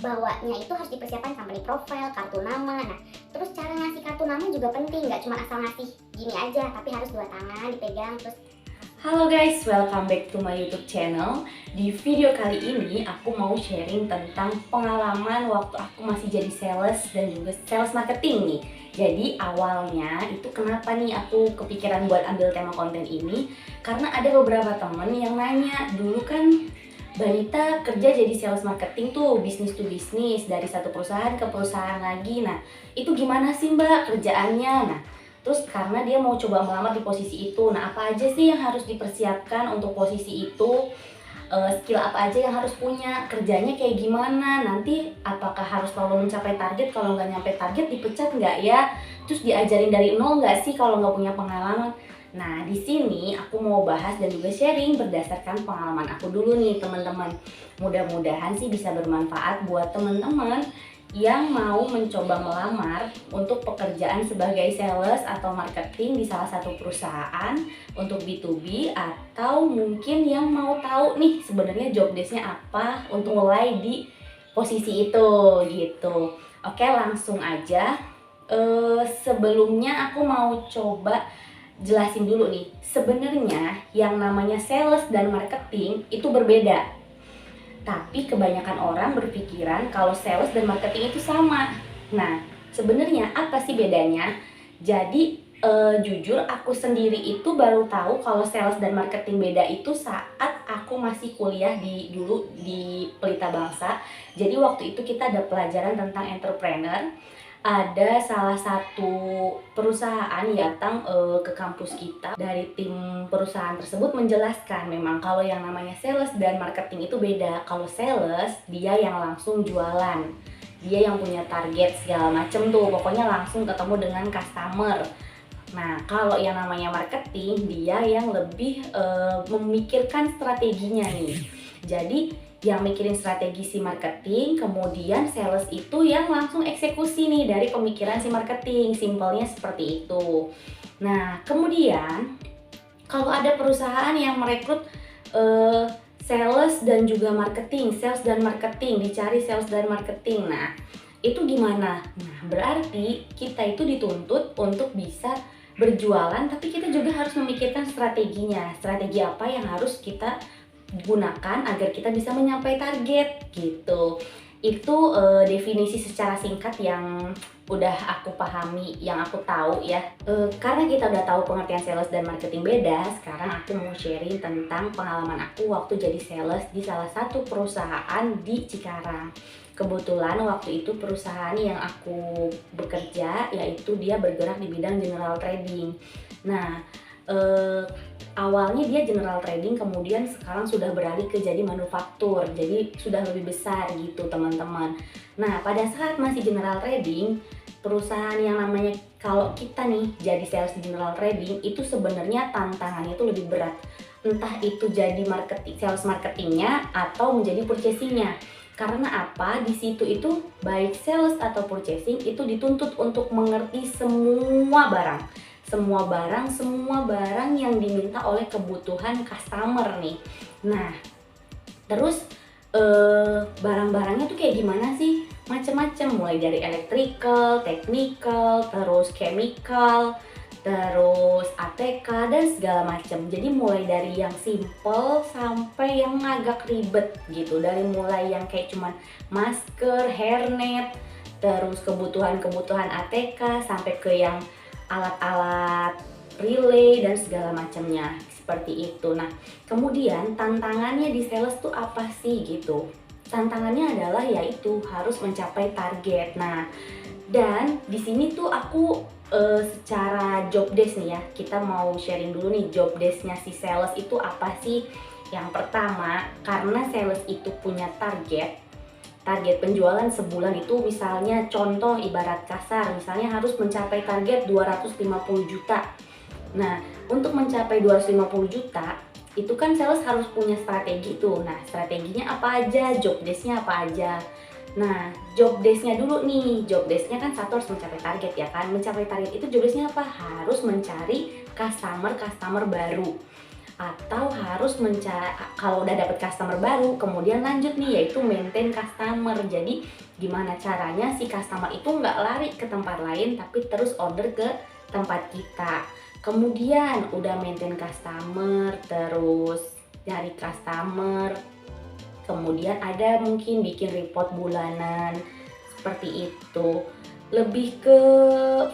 bawanya itu harus dipersiapkan company profile, kartu nama. Nah, terus cara ngasih kartu nama juga penting, nggak cuma asal ngasih gini aja, tapi harus dua tangan dipegang terus. Halo guys, welcome back to my YouTube channel. Di video kali ini aku mau sharing tentang pengalaman waktu aku masih jadi sales dan juga sales marketing nih. Jadi awalnya itu kenapa nih aku kepikiran buat ambil tema konten ini, karena ada beberapa temen yang nanya, dulu kan Banita kerja jadi sales marketing tuh, bisnis to bisnis, dari satu perusahaan ke perusahaan lagi. Nah, itu gimana sih Mbak kerjaannya? Nah, terus karena dia mau coba melamar di posisi itu, nah apa aja sih yang harus dipersiapkan untuk posisi itu? Skill apa aja yang harus punya? Kerjanya kayak gimana? Nanti apakah harus selalu mencapai target? Kalau nggak nyampe target dipecat nggak ya? Terus diajarin dari nol nggak sih kalau nggak punya pengalaman? Nah, di sini aku mau bahas dan juga sharing berdasarkan pengalaman aku dulu nih teman-teman. Mudah-mudahan sih bisa bermanfaat buat teman-teman yang mau mencoba melamar untuk pekerjaan sebagai sales atau marketing di salah satu perusahaan untuk B2B, atau mungkin yang mau tahu nih sebenarnya job desk-nya apa untuk mulai di posisi itu gitu. Oke, langsung aja. Sebelumnya aku mau coba jelasin dulu nih, sebenarnya yang namanya sales dan marketing itu berbeda. Tapi kebanyakan orang berpikiran kalau sales dan marketing itu sama. Nah, sebenarnya apa sih bedanya? Jadi jujur aku sendiri itu baru tahu kalau sales dan marketing beda itu saat aku masih kuliah dulu di Pelita Bangsa. Jadi waktu itu kita ada pelajaran tentang entrepreneur. Ada salah satu perusahaan yang datang ke kampus kita dari tim perusahaan tersebut menjelaskan memang kalau yang namanya sales dan marketing itu beda. Kalau sales dia yang langsung jualan, dia yang punya target segala macem tuh, pokoknya langsung ketemu dengan customer. Nah, kalau yang namanya marketing dia yang lebih memikirkan strateginya nih. Jadi yang mikirin strategi si marketing, kemudian sales itu yang langsung eksekusi nih dari pemikiran si marketing. Simpelnya seperti itu. Nah, kemudian kalau ada perusahaan yang merekrut sales dan juga marketing, dicari sales dan marketing. Nah, itu gimana? Nah, berarti kita itu dituntut untuk bisa berjualan, tapi kita juga harus memikirkan strateginya. Strategi apa yang harus kita gunakan agar kita bisa mencapai target gitu. Itu definisi secara singkat yang udah aku pahami, yang aku tahu ya. Karena kita udah tahu pengertian sales dan marketing beda, sekarang aku mau sharing tentang pengalaman aku waktu jadi sales di salah satu perusahaan di Cikarang. Kebetulan waktu itu perusahaan yang aku bekerja yaitu dia bergerak di bidang general trading. Nah, awalnya dia general trading, kemudian sekarang sudah beralih ke jadi manufaktur, jadi sudah lebih besar gitu teman-teman. Nah, pada saat masih general trading, perusahaan yang namanya, kalau kita nih jadi sales di general trading itu sebenarnya tantangannya itu lebih berat. Entah itu jadi marketing, sales marketingnya atau menjadi purchasingnya. Karena apa? Di situ itu baik sales atau purchasing itu dituntut untuk mengerti semua barang yang diminta oleh kebutuhan customer nih. Nah, terus barang-barangnya tuh kayak gimana sih? Macam-macam, mulai dari electrical, technical, terus chemical, terus ATK dan segala macam. Jadi mulai dari yang simple sampai yang agak ribet gitu. Dari mulai yang kayak cuman masker, hairnet, terus kebutuhan ATK sampai ke yang alat-alat relay dan segala macamnya seperti itu. Nah, kemudian tantangannya di sales tuh apa sih gitu? Tantangannya adalah yaitu harus mencapai target. Nah, dan di sini tuh aku secara job desk nih ya, kita mau sharing dulu nih job desk-nya si sales itu apa sih? Yang pertama, karena sales itu punya target penjualan sebulan itu, misalnya contoh ibarat kasar, misalnya harus mencapai target 250 juta. Nah, untuk mencapai 250 juta itu kan sales harus punya strategi tuh. Nah, strateginya apa aja, job desk-nya apa aja. Nah, job desk-nya dulu nih, job desk-nya kan satu harus mencapai target ya kan. Mencapai target itu job desk-nya apa? Harus mencari customer baru. atau harus kalau udah dapet customer baru kemudian lanjut nih yaitu maintain customer. Jadi gimana caranya si customer itu nggak lari ke tempat lain tapi terus order ke tempat kita. Kemudian udah maintain customer, terus nyari customer, kemudian ada mungkin bikin report bulanan seperti itu. Lebih ke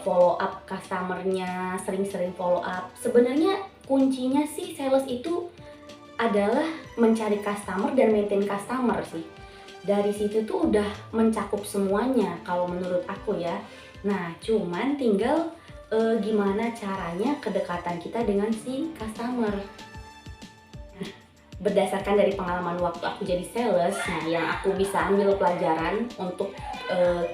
follow up customernya, sering-sering follow up. Sebenarnya kuncinya sih sales itu adalah mencari customer dan maintain customer sih. Dari situ tuh udah mencakup semuanya kalau menurut aku ya. Nah cuman tinggal gimana caranya kedekatan kita dengan si customer. Berdasarkan dari pengalaman waktu aku jadi sales, nah yang aku bisa ambil pelajaran untuk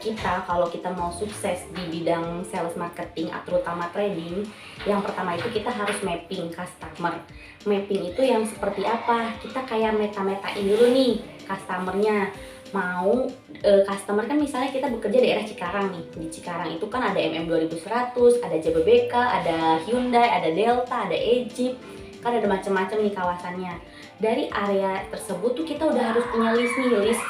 kita kalau kita mau sukses di bidang sales marketing terutama trading, yang pertama itu kita harus mapping customer. Mapping itu yang seperti apa? Kita kayak meta-metain dulu nih customernya. Mau customer kan misalnya kita bekerja di daerah Cikarang nih. Di Cikarang itu kan ada MM2100, ada Jababeka, ada Hyundai, ada Delta, ada Egypt, kan ada macam-macam nih kawasannya. Dari area tersebut tuh kita udah harus punya list nih, list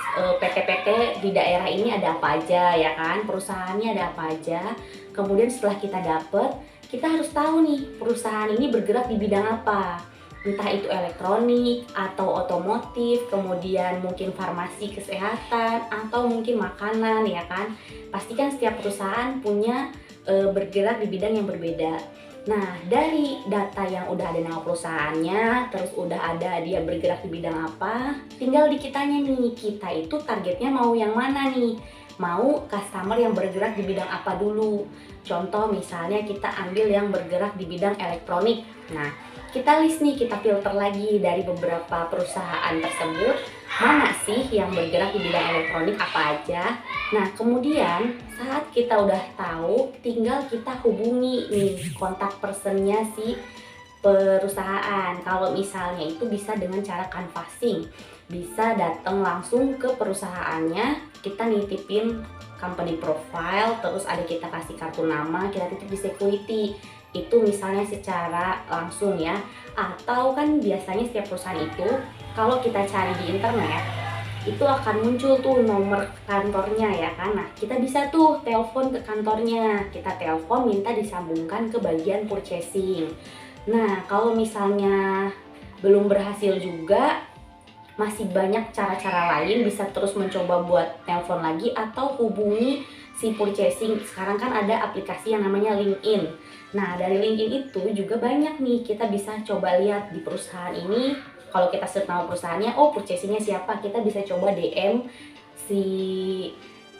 PT-PT di daerah ini ada apa aja ya kan, perusahaannya ada apa aja. Kemudian setelah kita dapet, kita harus tahu nih perusahaan ini bergerak di bidang apa, entah itu elektronik atau otomotif, kemudian mungkin farmasi kesehatan atau mungkin makanan ya kan. Pastikan setiap perusahaan punya bergerak di bidang yang berbeda. Nah, dari data yang udah ada nama perusahaannya, terus udah ada dia bergerak di bidang apa, tinggal di kitanya nih, kita itu targetnya mau yang mana nih? Mau customer yang bergerak di bidang apa dulu? Contoh misalnya kita ambil yang bergerak di bidang elektronik. Nah, kita list nih, kita filter lagi dari beberapa perusahaan tersebut, mana sih yang bergerak di bidang elektronik apa aja. Nah kemudian saat kita udah tahu, tinggal kita hubungi nih kontak personnya si perusahaan. Kalau misalnya itu bisa dengan cara canvassing, bisa datang langsung ke perusahaannya, kita nitipin company profile, terus ada kita kasih kartu nama, kita titip di security. Itu misalnya secara langsung ya. Atau kan biasanya setiap perusahaan itu kalau kita cari di internet itu akan muncul tuh nomor kantornya ya kan. Nah kita bisa tuh telepon ke kantornya, kita telepon minta disambungkan ke bagian purchasing. Nah kalau misalnya belum berhasil juga, masih banyak cara-cara lain, bisa terus mencoba buat telepon lagi atau hubungi si purchasing. Sekarang kan ada aplikasi yang namanya LinkedIn. Nah dari LinkedIn itu juga banyak nih, kita bisa coba lihat di perusahaan ini. Kalau kita search nama perusahaannya, oh purchasingnya siapa, kita bisa coba DM si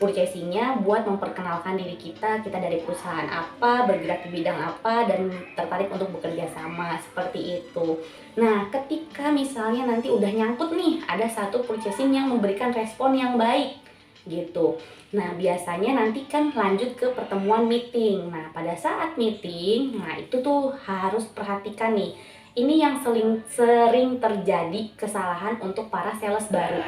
purchasingnya buat memperkenalkan diri kita dari perusahaan apa, bergerak di bidang apa, dan tertarik untuk bekerja sama, seperti itu. Nah ketika misalnya nanti udah nyangkut nih, ada satu purchasing yang memberikan respon yang baik gitu. Nah biasanya nanti kan lanjut ke pertemuan meeting. Nah pada saat meeting, nah itu tuh harus perhatikan nih. Ini yang sering terjadi kesalahan untuk para sales baru.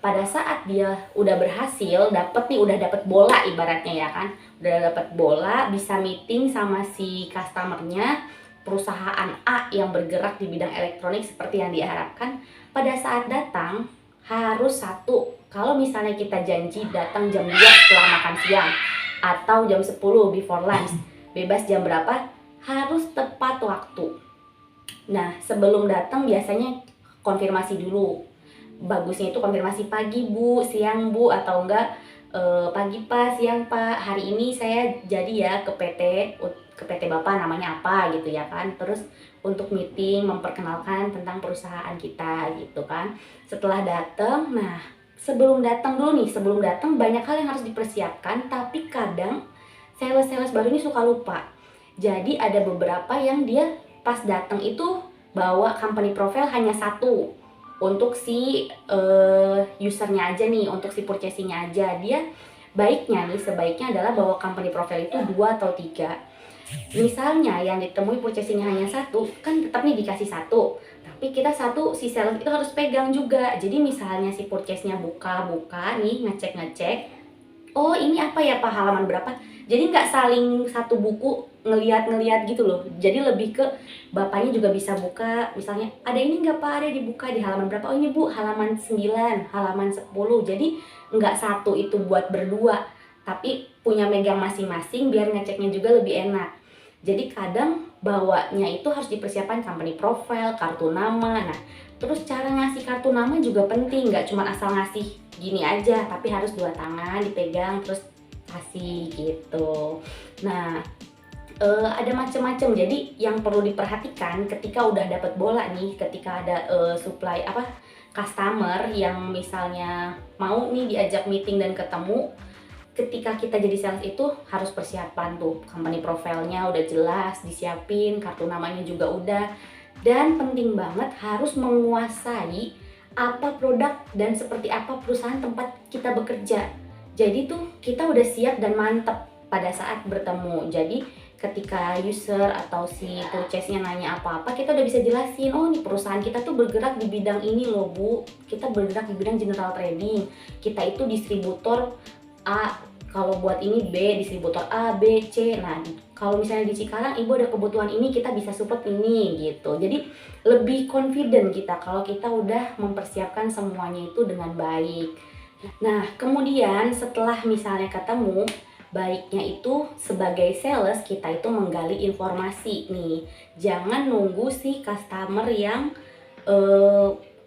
Pada saat dia udah berhasil, udah dapet bola ibaratnya ya kan, udah dapet bola, bisa meeting sama si customernya, perusahaan A yang bergerak di bidang elektronik seperti yang diharapkan. Pada saat datang harus satu, kalau misalnya kita janji datang jam 2 setelah makan siang atau jam 10 before lunch, bebas jam berapa, harus tepat waktu. Nah sebelum datang biasanya konfirmasi dulu. Bagusnya itu konfirmasi pagi bu, siang bu, atau enggak pagi pak, siang pak, hari ini saya jadi ya ke PT bapak namanya apa gitu ya kan. Terus untuk meeting memperkenalkan tentang perusahaan kita gitu kan. Setelah datang, nah sebelum datang banyak hal yang harus dipersiapkan, tapi kadang sales baru ini suka lupa. Jadi ada beberapa yang dia pas datang itu bawa company profile hanya satu untuk si usernya aja nih, untuk si purchasingnya aja. Dia sebaiknya adalah bawa company profile itu 2 atau 3. Misalnya yang ditemui purchasingnya hanya satu, kan tetap nih dikasih satu, tapi kita satu, si sales itu harus pegang juga. Jadi misalnya si purchase-nya buka nih, ngecek oh ini apa ya Pak, halaman berapa. Jadi nggak saling satu buku ngeliat-ngeliat gitu loh. Jadi lebih ke bapaknya juga bisa buka, misalnya ada ini nggak Pak, ada dibuka di halaman berapa, oh ini Bu halaman 9, halaman 10. Jadi nggak satu itu buat berdua, tapi punya megang masing-masing biar ngeceknya juga lebih enak. Jadi kadang bawanya itu harus dipersiapkan company profile, kartu nama. Nah, terus cara ngasih kartu nama juga penting, nggak cuma asal ngasih gini aja, tapi harus dua tangan dipegang terus kasih gitu. Nah, ada macam-macam. Jadi yang perlu diperhatikan ketika udah dapat bola nih, ketika ada supply apa customer yang misalnya mau nih diajak meeting dan ketemu, ketika kita jadi sales itu harus persiapan tuh, company profile-nya udah jelas disiapin, kartu namanya juga udah, dan penting banget harus menguasai apa produk dan seperti apa perusahaan tempat kita bekerja. Jadi tuh kita udah siap dan mantep pada saat bertemu. Jadi ketika user atau si purchase-nya nanya apa-apa, kita udah bisa jelasin, oh nih perusahaan kita tuh bergerak di bidang ini loh Bu, kita bergerak di bidang general trading, kita itu distributor A, kalau buat ini B, distributor A, B, C. Nah, kalau misalnya di Cikarang Ibu ada kebutuhan ini, kita bisa support ini gitu. Jadi lebih confident kita kalau kita udah mempersiapkan semuanya itu dengan baik. Nah, kemudian setelah misalnya ketemu, baiknya itu sebagai sales kita itu menggali informasi nih. Jangan nunggu si customer yang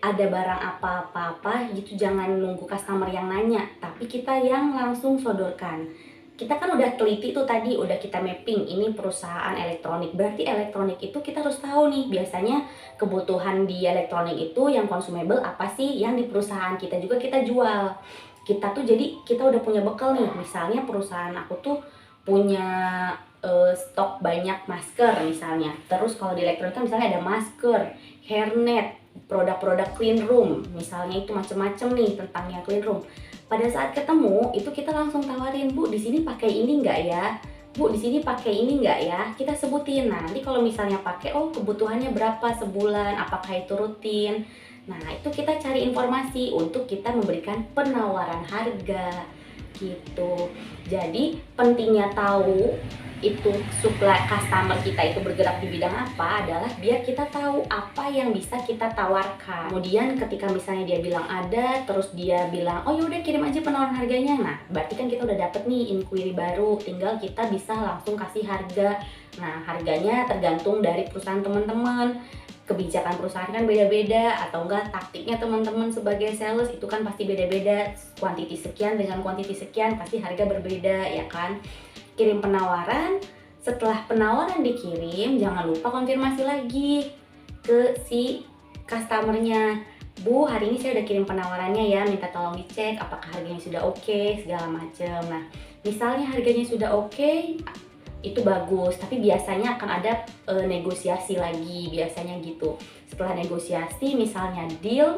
ada barang apa-apa gitu, jangan nunggu customer yang nanya, tapi kita yang langsung sodorkan. Kita kan udah teliti tuh tadi, udah kita mapping ini perusahaan elektronik, berarti elektronik itu kita harus tahu nih biasanya kebutuhan di elektronik itu yang consumable apa sih yang di perusahaan kita juga kita jual. Kita tuh jadi kita udah punya bekal nih, misalnya perusahaan aku tuh punya stok banyak masker misalnya, terus kalau di elektronik kan misalnya ada masker, hairnet, produk-produk clean room, misalnya itu macam-macam nih tentang yang clean room. Pada saat ketemu itu kita langsung tawarin, Bu di sini pakai ini nggak ya, Bu di sini pakai ini nggak ya, kita sebutin. Nah nanti kalau misalnya pakai, oh kebutuhannya berapa sebulan, apakah itu rutin. Nah itu kita cari informasi untuk kita memberikan penawaran harga gitu. Jadi pentingnya tahu itu supply customer kita itu bergerak di bidang apa adalah biar kita tahu apa yang bisa kita tawarkan. Kemudian ketika misalnya dia bilang ada, terus dia bilang oh yaudah kirim aja penawaran harganya. Nah berarti kan kita udah dapet nih inquiry baru, tinggal kita bisa langsung kasih harga. Nah harganya tergantung dari perusahaan teman-teman, kebijakan perusahaan kan beda-beda, atau enggak taktiknya teman-teman sebagai sales itu kan pasti beda-beda, kuantiti sekian dengan kuantiti sekian pasti harga berbeda ya kan. Kirim penawaran, setelah penawaran dikirim jangan lupa konfirmasi lagi ke si customernya, Bu hari ini saya udah kirim penawarannya ya, minta tolong dicek apakah harganya sudah oke, segala macam. Nah misalnya harganya sudah oke, itu bagus, tapi biasanya akan ada negosiasi lagi biasanya gitu. Setelah negosiasi misalnya deal,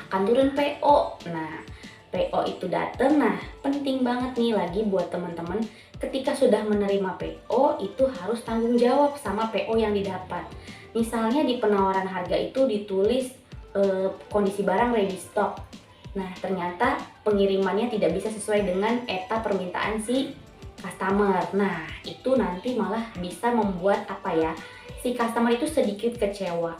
akan turun PO. Nah PO itu datang. Nah penting banget nih lagi buat teman-teman, ketika sudah menerima PO itu harus tanggung jawab sama PO yang didapat. Misalnya di penawaran harga itu ditulis kondisi barang ready stock. Nah ternyata pengirimannya tidak bisa sesuai dengan ETA permintaan si customer. Nah itu nanti malah bisa membuat apa ya, si customer itu sedikit kecewa.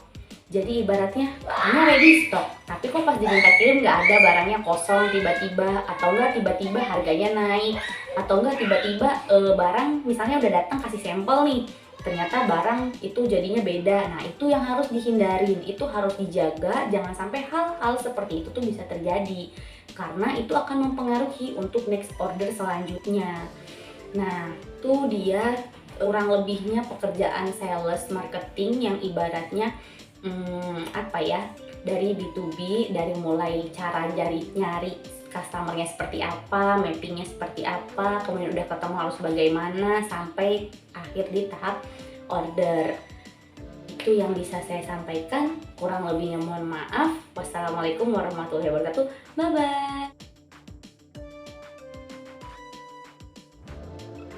Jadi ibaratnya ini ready stock, tapi kok pas diminta kirim nggak ada, barangnya kosong tiba-tiba, atau enggak tiba-tiba harganya naik, atau enggak tiba-tiba barang misalnya udah datang kasih sampel nih, ternyata barang itu jadinya beda. Nah itu yang harus dihindarin, itu harus dijaga, jangan sampai hal-hal seperti itu tuh bisa terjadi, karena itu akan mempengaruhi untuk next order selanjutnya. Nah tuh dia kurang lebihnya pekerjaan sales marketing yang ibaratnya apa ya, dari B2B, dari mulai cara nyari customernya seperti apa, mappingnya seperti apa, kemudian udah ketemu harus bagaimana, sampai akhir di tahap order. Itu yang bisa saya sampaikan, kurang lebihnya mohon maaf. Wassalamualaikum warahmatullahi wabarakatuh. Bye bye.